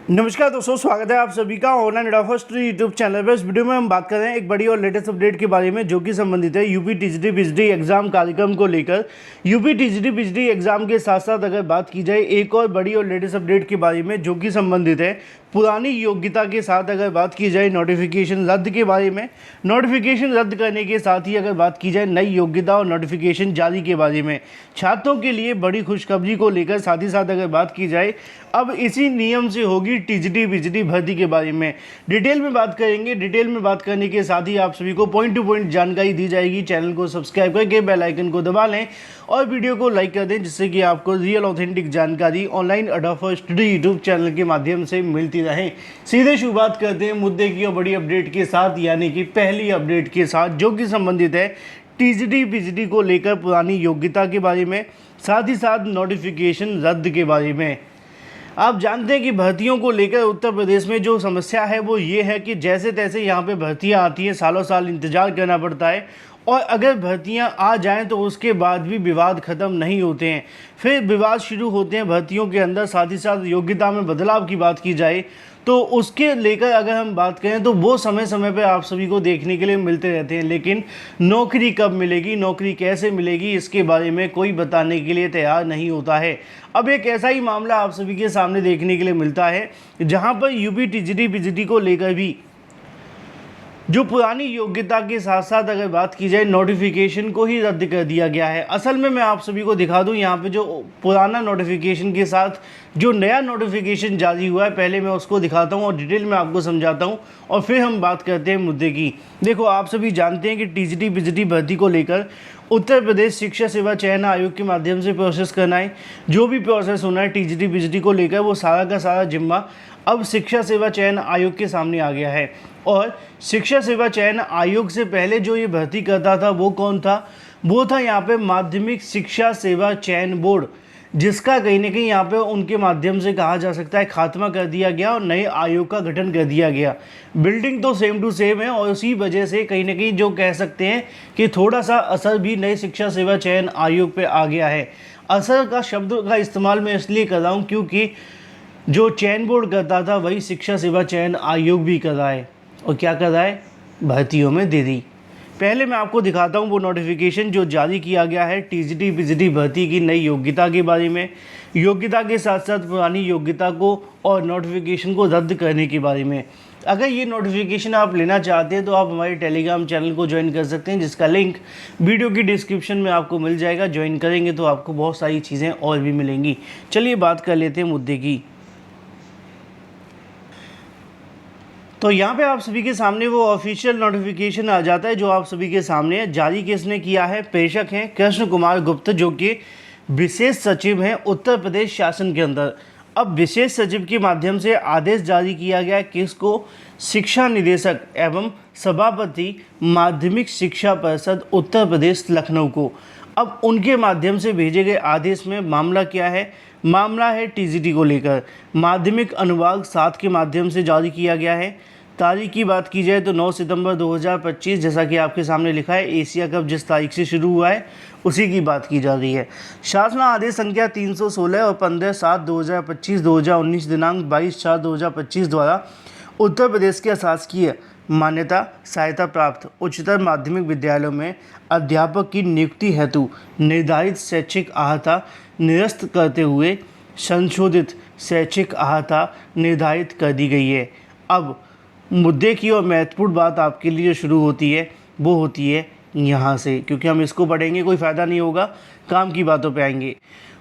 नमस्कार दोस्तों, स्वागत है आप सभी का ऑनलाइन एडफर्स्ट्री यूट्यूब चैनल पर। इस वीडियो में हम बात कर रहे हैं एक बड़ी और लेटेस्ट अपडेट के बारे में, जो कि संबंधित है यूपी टीजीटी पीजीटी एग्जाम कार्यक्रम को लेकर। यूपी टीजीटी पीजीटी एग्जाम के साथ साथ अगर बात की जाए एक और बड़ी और लेटेस्ट अपडेट के बारे में, जो कि संबंधित है पुरानी योग्यता के साथ अगर बात की जाए नोटिफिकेशन रद्द के बारे में, नोटिफिकेशन रद्द करने के साथ ही अगर बात की जाए नई योग्यता और नोटिफिकेशन जारी के बारे में, छात्रों के लिए बड़ी खुशखबरी को लेकर, साथ ही साथ अगर बात की जाए अब इसी नियम से होगी टीजीटी पीजीटी भर्ती के बारे में डिटेल में बात करेंगे। डिटेल में बात करने के साथ ही आप सभी को पॉइंट टू पॉइंट जानकारी दी जाएगी। चैनल को सब्सक्राइब करके बेल आइकन को दबा लें और वीडियो को लाइक कर दें, जिससे कि आपको रियल ऑथेंटिक जानकारी ऑनलाइन अडॉफर स्टडी यूट्यूब चैनल के माध्यम से मिलती रहे। सीधे शुरुआत करते हैं मुद्दे की और बड़ी अपडेट के साथ, यानी कि पहली अपडेट के साथ, जो कि संबंधित है टीजीटी पीजीटी को लेकर पुरानी योग्यता के बारे में, साथ ही साथ नोटिफिकेशन रद्द के बारे में। आप जानते हैं कि भर्तियों को लेकर उत्तर प्रदेश में जो समस्या है वो ये है कि जैसे तैसे यहाँ पे भर्तियाँ आती हैं, सालों साल इंतज़ार करना पड़ता है, और अगर भर्तियां आ जाएं तो उसके बाद भी विवाद ख़त्म नहीं होते हैं, फिर विवाद शुरू होते हैं भर्तियों के अंदर। साथ ही साथ योग्यता में बदलाव की बात की जाए तो उसके लेकर अगर हम बात करें तो वो समय समय पर आप सभी को देखने के लिए मिलते रहते हैं, लेकिन नौकरी कब मिलेगी, नौकरी कैसे मिलेगी, इसके बारे में कोई बताने के लिए तैयार नहीं होता है। अब एक ऐसा ही मामला आप सभी के सामने देखने के लिए मिलता है, जहां पर यूपी टीजीटी पीजीटी को लेकर भी जो पुरानी योग्यता के साथ साथ अगर बात की जाए नोटिफिकेशन को ही रद्द कर दिया गया है। असल में मैं आप सभी को दिखा दूं यहाँ पे जो पुराना नोटिफिकेशन के साथ जो नया नोटिफिकेशन जारी हुआ है, पहले मैं उसको दिखाता हूँ और डिटेल में आपको समझाता हूँ और फिर हम बात करते हैं मुद्दे की। देखो, आप सभी जानते हैं कि टीजीटी पीजीटी भर्ती को लेकर उत्तर प्रदेश शिक्षा सेवा चयन आयोग के माध्यम से प्रोसेस करना है। जो भी प्रोसेस होना है टीजीटी पीजीटी को लेकर, वो सारा का सारा जिम्मा अब शिक्षा सेवा चयन आयोग के सामने आ गया है। और शिक्षा सेवा चयन आयोग से पहले जो ये भर्ती करता था वो कौन था? वो था यहाँ पे माध्यमिक शिक्षा सेवा चयन बोर्ड, जिसका कहीं ना कहीं यहाँ पे उनके माध्यम से कहा जा सकता है खात्मा कर दिया गया और नए आयोग का गठन कर दिया गया। बिल्डिंग तो सेम टू सेम है और उसी वजह से कहीं ना कहीं जो कह सकते हैं कि थोड़ा सा असर भी नए शिक्षा सेवा चयन आयोग पे आ गया है। असर का शब्द का इस्तेमाल मैं इसलिए कर रहा हूँ क्योंकि जो चयन बोर्ड करता था वही शिक्षा सेवा चयन आयोग भी कर रहा है, और क्या कर रहा है? भर्तियों में दे दी। पहले मैं आपको दिखाता हूं वो नोटिफिकेशन जो जारी किया गया है टीजीटी पीजीटी भर्ती की नई योग्यता के बारे में, योग्यता के साथ साथ पुरानी योग्यता को और नोटिफिकेशन को रद्द करने के बारे में। अगर ये नोटिफिकेशन आप लेना चाहते हैं तो आप हमारे टेलीग्राम चैनल को ज्वाइन कर सकते हैं, जिसका लिंक वीडियो की डिस्क्रिप्शन में आपको मिल जाएगा। ज्वाइन करेंगे तो आपको बहुत सारी चीज़ें और भी मिलेंगी। चलिए बात कर लेते हैं मुद्दे की। तो यहाँ पे आप सभी के सामने वो ऑफिशियल नोटिफिकेशन आ जाता है जो आप सभी के सामने है। जारी किसने किया है? प्रेषक हैं कृष्ण कुमार गुप्त, जो कि विशेष सचिव हैं उत्तर प्रदेश शासन के अंदर। अब विशेष सचिव के माध्यम से आदेश जारी किया गया है किसको? शिक्षा निदेशक एवं सभापति माध्यमिक शिक्षा परिषद उत्तर प्रदेश लखनऊ को। अब उनके माध्यम से भेजे गए आदेश में मामला क्या है? मामला है टीजीटी को लेकर। माध्यमिक अनुभाग 7 के माध्यम से जारी किया गया है। तारीख की बात की जाए तो 9 सितंबर 2025, जैसा कि आपके सामने लिखा है। एशिया कप जिस तारीख से शुरू हुआ है उसी की बात की जा रही है। शासन आदेश संख्या 316 और 15/7/2025 2019 दिनांक 22/4/2025 द्वारा उत्तर प्रदेश के शासकीय मान्यता सहायता प्राप्त उच्चतर माध्यमिक विद्यालयों में अध्यापक की नियुक्ति हेतु निर्धारित शैक्षिक अहर्ता निरस्त करते हुए संशोधित शैक्षिक अहर्ता निर्धारित कर दी गई है। अब मुद्दे की और महत्वपूर्ण बात आपके लिए शुरू होती है, वो होती है यहाँ से, क्योंकि हम इसको पढ़ेंगे कोई फ़ायदा नहीं होगा, काम की बातों पे आएंगे।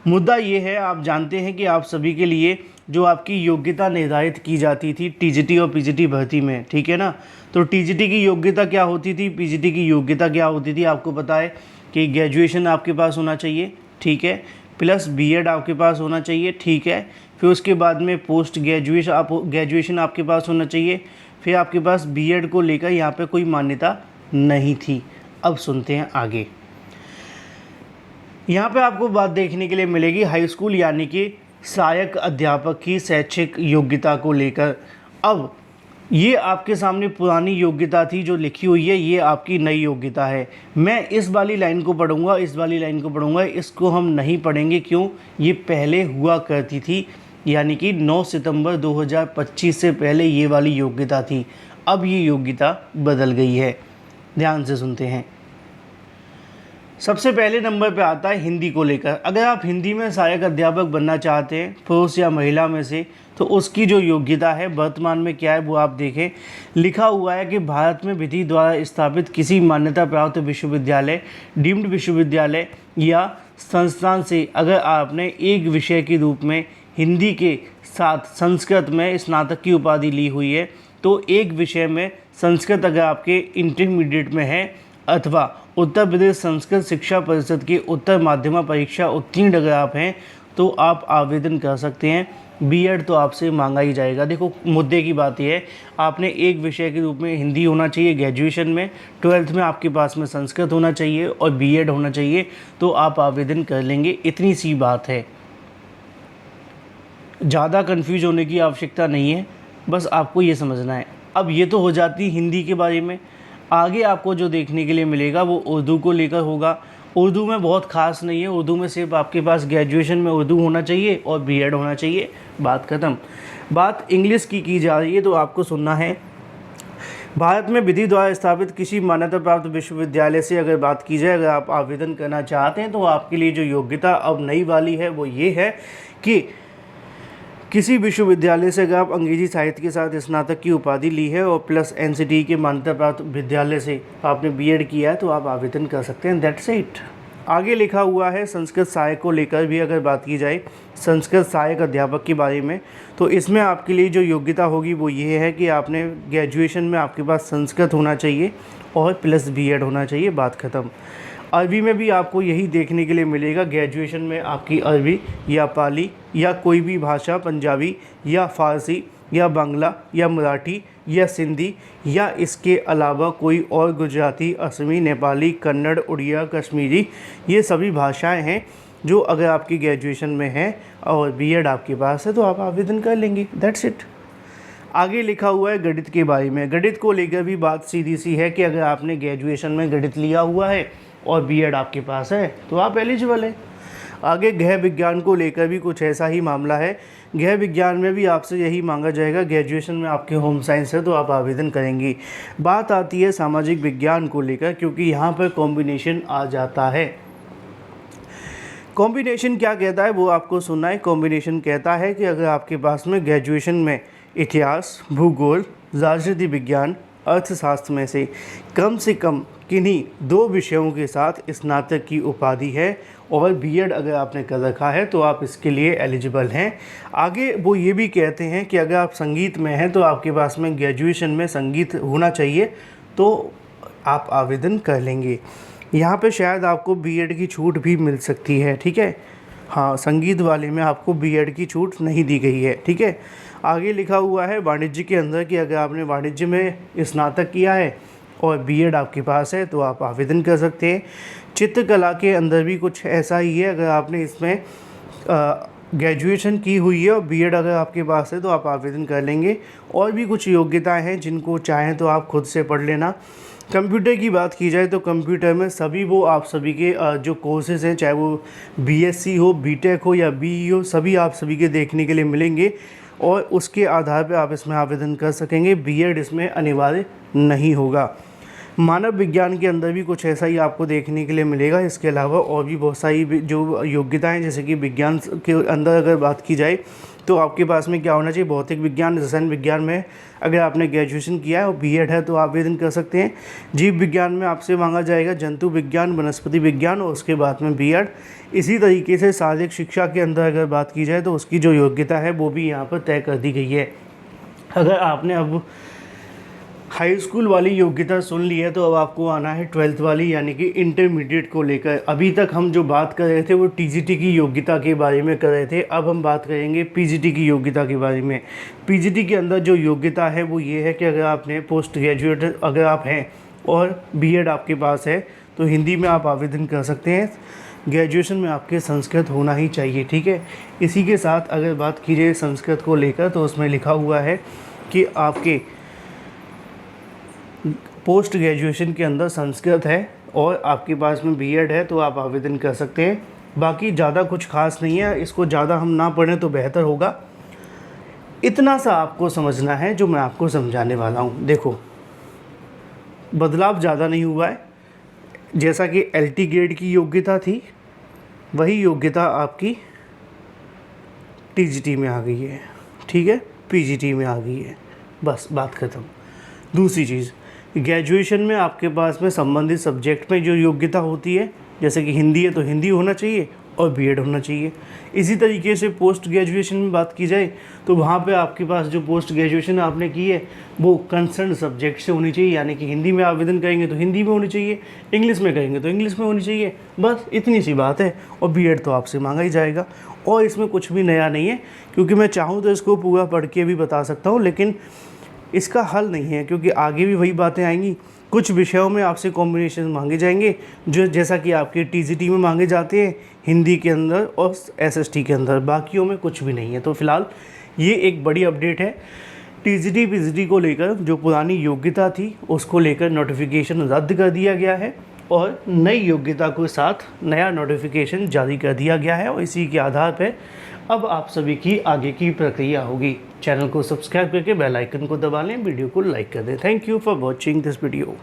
मुद्दा ये है, आप जानते हैं कि आप सभी के लिए जो आपकी योग्यता निर्धारित की जाती थी टीजीटी और पीजीटी भर्ती में, ठीक है ना? तो टीजीटी की योग्यता क्या होती थी, पीजीटी की योग्यता क्या होती थी? आपको पता है कि ग्रेजुएशन आपके पास होना चाहिए, ठीक है, प्लस बीएड आपके पास होना चाहिए, ठीक है, फिर उसके बाद में पोस्ट ग्रेजुएशन आपके पास होना चाहिए, फिर आपके पास बीएड को लेकर यहाँ पे कोई मान्यता नहीं थी। अब सुनते हैं आगे। यहाँ पे आपको बात देखने के लिए मिलेगी हाई स्कूल यानी कि सहायक अध्यापक की शैक्षिक योग्यता को लेकर। अब ये आपके सामने पुरानी योग्यता थी जो लिखी हुई है, ये आपकी नई योग्यता है। मैं इस वाली लाइन को पढ़ूंगा, इस वाली लाइन को पढ़ूंगा, इसको हम नहीं पढ़ेंगे। क्यों? ये पहले हुआ करती थी, यानी कि 9 सितंबर 2025 से पहले ये वाली योग्यता थी, अब ये योग्यता बदल गई है। ध्यान से सुनते हैं। सबसे पहले नंबर पे आता है हिंदी को लेकर। अगर आप हिंदी में सहायक अध्यापक बनना चाहते हैं, पुरुष या महिला में से, तो उसकी जो योग्यता है वर्तमान में क्या है वो आप देखें। लिखा हुआ है कि भारत में विधि द्वारा स्थापित किसी मान्यता प्राप्त विश्वविद्यालय, डीम्ड विश्वविद्यालय या संस्थान से अगर आपने एक विषय के रूप में हिंदी के साथ संस्कृत में स्नातक की उपाधि ली हुई है, तो एक विषय में संस्कृत अगर आपके इंटरमीडिएट में है, अथवा उत्तर प्रदेश संस्कृत शिक्षा परिषद की उत्तर माध्यमिक परीक्षा उत्तीर्ण अगर आप हैं, तो आप आवेदन कर सकते हैं। बीएड तो आपसे मांगा ही जाएगा। देखो, मुद्दे की बात यह है, आपने एक विषय के रूप में हिंदी होना चाहिए ग्रेजुएशन में, 12th में आपके पास में संस्कृत होना चाहिए और बीएड होना चाहिए, तो आप आवेदन कर लेंगे। इतनी सी बात है, ज़्यादा कन्फ्यूज होने की आवश्यकता नहीं है, बस आपको ये समझना है। अब ये तो हो जाती हिंदी के बारे में। आगे आपको जो देखने के लिए मिलेगा वो उर्दू को लेकर होगा। उर्दू में बहुत खास नहीं है, उर्दू में सिर्फ आपके पास ग्रेजुएशन में उर्दू होना चाहिए और बीएड होना चाहिए, बात ख़त्म। बात इंग्लिश की जा रही है, तो आपको सुनना है। भारत में विधि द्वारा स्थापित किसी मान्यता प्राप्त विश्वविद्यालय से अगर बात की जाए, अगर आप आवेदन करना चाहते हैं, तो आपके लिए जो योग्यता अब नई वाली है वो ये है कि किसी विश्वविद्यालय से अगर आप अंग्रेजी साहित्य के साथ स्नातक की उपाधि ली है और प्लस एनसीटी के मान्यता प्राप्त विद्यालय से आपने बीएड किया है, तो आप आवेदन कर सकते हैं। That's it. आगे लिखा हुआ है संस्कृत सहायक को लेकर भी अगर बात की जाए, संस्कृत सहायक अध्यापक के बारे में, तो इसमें आपके लिए जो योग्यता होगी वो ये है कि आपने ग्रेजुएशन में आपके पास संस्कृत होना चाहिए और प्लस बीएड होना चाहिए, बात ख़त्म। अरबी में भी आपको यही देखने के लिए मिलेगा। ग्रेजुएशन में आपकी अरबी या पाली या कोई भी भाषा, पंजाबी या फ़ारसी या बांग्ला या मराठी या सिंधी या इसके अलावा कोई और गुजराती, असमी, नेपाली, कन्नड़, उड़िया, कश्मीरी, ये सभी भाषाएं हैं जो अगर आपकी ग्रेजुएशन में है और बीएड आपके पास है, तो आप आवेदन कर लेंगे। That's it. आगे लिखा हुआ है गणित के बारे में। गणित को लेकर भी बात सीधी सी है कि अगर आपने ग्रेजुएशन में गणित लिया हुआ है और बीएड आपके पास है, तो आप एलिजिबल हैं। आगे गृह विज्ञान को लेकर भी कुछ ऐसा ही मामला है। गृह विज्ञान में भी आपसे यही मांगा जाएगा, ग्रेजुएशन में आपके होम साइंस है तो आप आवेदन करेंगे। बात आती है सामाजिक विज्ञान को लेकर, क्योंकि यहाँ पर कॉम्बिनेशन आ जाता है। कॉम्बिनेशन क्या कहता है वो आपको सुनना है। कॉम्बिनेशन कहता है कि अगर आपके पास में ग्रेजुएशन में इतिहास, भूगोल, राजनीति विज्ञान, अर्थशास्त्र में से कम किन्हीं 2 विषयों के साथ स्नातक की उपाधि है और बीएड अगर आपने कर रखा है, तो आप इसके लिए एलिजिबल हैं। आगे वो ये भी कहते हैं कि अगर आप संगीत में हैं तो आपके पास में ग्रेजुएशन में संगीत होना चाहिए, तो आप आवेदन कर लेंगे। यहाँ पे शायद आपको बीएड की छूट भी मिल सकती है, ठीक है। हाँ, संगीत वाले में आपको बीएड की छूट नहीं दी गई है, ठीक है। आगे लिखा हुआ है वाणिज्य के अंदर कि अगर आपने वाणिज्य में स्नातक किया है और बीएड आपके पास है, तो आप आवेदन कर सकते हैं। चित्रकला के अंदर भी कुछ ऐसा ही है, अगर आपने इसमें ग्रेजुएशन की हुई है और बीएड अगर आपके पास है, तो आप आवेदन कर लेंगे। और भी कुछ योग्यताएं हैं, जिनको चाहें तो आप खुद से पढ़ लेना। कंप्यूटर की बात की जाए तो कंप्यूटर में सभी वो आप सभी के जो कोर्सेज़ हैं, चाहे वो बीएससी हो, बीटेक हो या बीई हो, सभी आप सभी के देखने के लिए मिलेंगे और उसके आधार पर आप इसमें आवेदन कर सकेंगे। बीएड इसमें अनिवार्य नहीं होगा। मानव विज्ञान के अंदर भी कुछ ऐसा ही आपको देखने के लिए मिलेगा। इसके अलावा और भी बहुत सारी जो योग्यताएं, जैसे कि विज्ञान के अंदर अगर बात की जाए तो आपके पास में क्या होना चाहिए, भौतिक विज्ञान, रसायन विज्ञान में अगर आपने ग्रेजुएशन किया है और बीएड है तो आवेदन कर सकते हैं। जीव विज्ञान में आपसे मांगा जाएगा जंतु विज्ञान, वनस्पति विज्ञान और उसके बाद में बीएड। इसी तरीके से शारीरिक शिक्षा के अंदर अगर बात की जाए तो उसकी जो योग्यता है वो भी यहाँ पर तय कर दी गई है। अगर आपने अब हाई स्कूल वाली योग्यता सुन ली है, तो अब आपको आना है 12th वाली, यानी कि इंटरमीडिएट को लेकर। अभी तक हम जो बात कर रहे थे वो टीजीटी की योग्यता के बारे में कर रहे थे, अब हम बात करेंगे पीजीटी की योग्यता के बारे में। पीजीटी के अंदर जो योग्यता है वो ये है कि अगर आपने पोस्ट ग्रेजुएट अगर आप हैं और बीएड आपके पास है, तो हिंदी में आप आवेदन कर सकते हैं। ग्रेजुएशन में आपके संस्कृत होना ही चाहिए, ठीक है। इसी के साथ अगर बात की जाए संस्कृत को लेकर, तो उसमें लिखा हुआ है कि आपके पोस्ट ग्रेजुएशन के अंदर संस्कृत है और आपके पास में बीएड है, तो आप आवेदन कर सकते हैं। बाकी ज़्यादा कुछ खास नहीं है, इसको ज़्यादा हम ना पढ़ें तो बेहतर होगा। इतना सा आपको समझना है जो मैं आपको समझाने वाला हूँ। देखो, बदलाव ज़्यादा नहीं हुआ है। जैसा कि LT ग्रेड की योग्यता थी, वही योग्यता आपकी TGT में आ गई है, ठीक है, PGT में आ गई है, बस बात ख़त्म। दूसरी चीज़, ग्रेजुएशन में आपके पास में संबंधित सब्जेक्ट में जो योग्यता होती है, जैसे कि हिंदी है तो हिंदी होना चाहिए और बीएड होना चाहिए। इसी तरीके से पोस्ट ग्रेजुएशन में बात की जाए तो वहाँ पे आपके पास जो पोस्ट ग्रेजुएशन आपने की है वो कंसर्न सब्जेक्ट से होनी चाहिए, यानी कि हिंदी में आवेदन करेंगे तो हिंदी में होनी चाहिए, इंग्लिश में करेंगे तो इंग्लिश में होनी चाहिए, बस इतनी सी बात है। और बीएड तो आपसे मांगा ही जाएगा और इसमें कुछ भी नया नहीं है, क्योंकि मैं चाहूँ तो इसको पूरा पढ़ के भी बता सकता हूँ, लेकिन इसका हल नहीं है, क्योंकि आगे भी वही बातें आएंगी। कुछ विषयों में आपसे कॉम्बिनेशन मांगे जाएंगे, जो जैसा कि आपके TGT में मांगे जाते हैं हिंदी के अंदर और SST के अंदर, बाकियों में कुछ भी नहीं है। तो फिलहाल ये एक बड़ी अपडेट है। TGT PGT को लेकर जो पुरानी योग्यता थी उसको लेकर नोटिफिकेशन रद्द कर दिया गया है और नई योग्यता के साथ नया नोटिफिकेशन जारी कर दिया गया है, और इसी के आधार पर अब आप सभी की आगे की प्रक्रिया होगी। चैनल को सब्सक्राइब करके बेल आइकन को दबा लें, वीडियो को लाइक कर दें। Thank you for watching this video.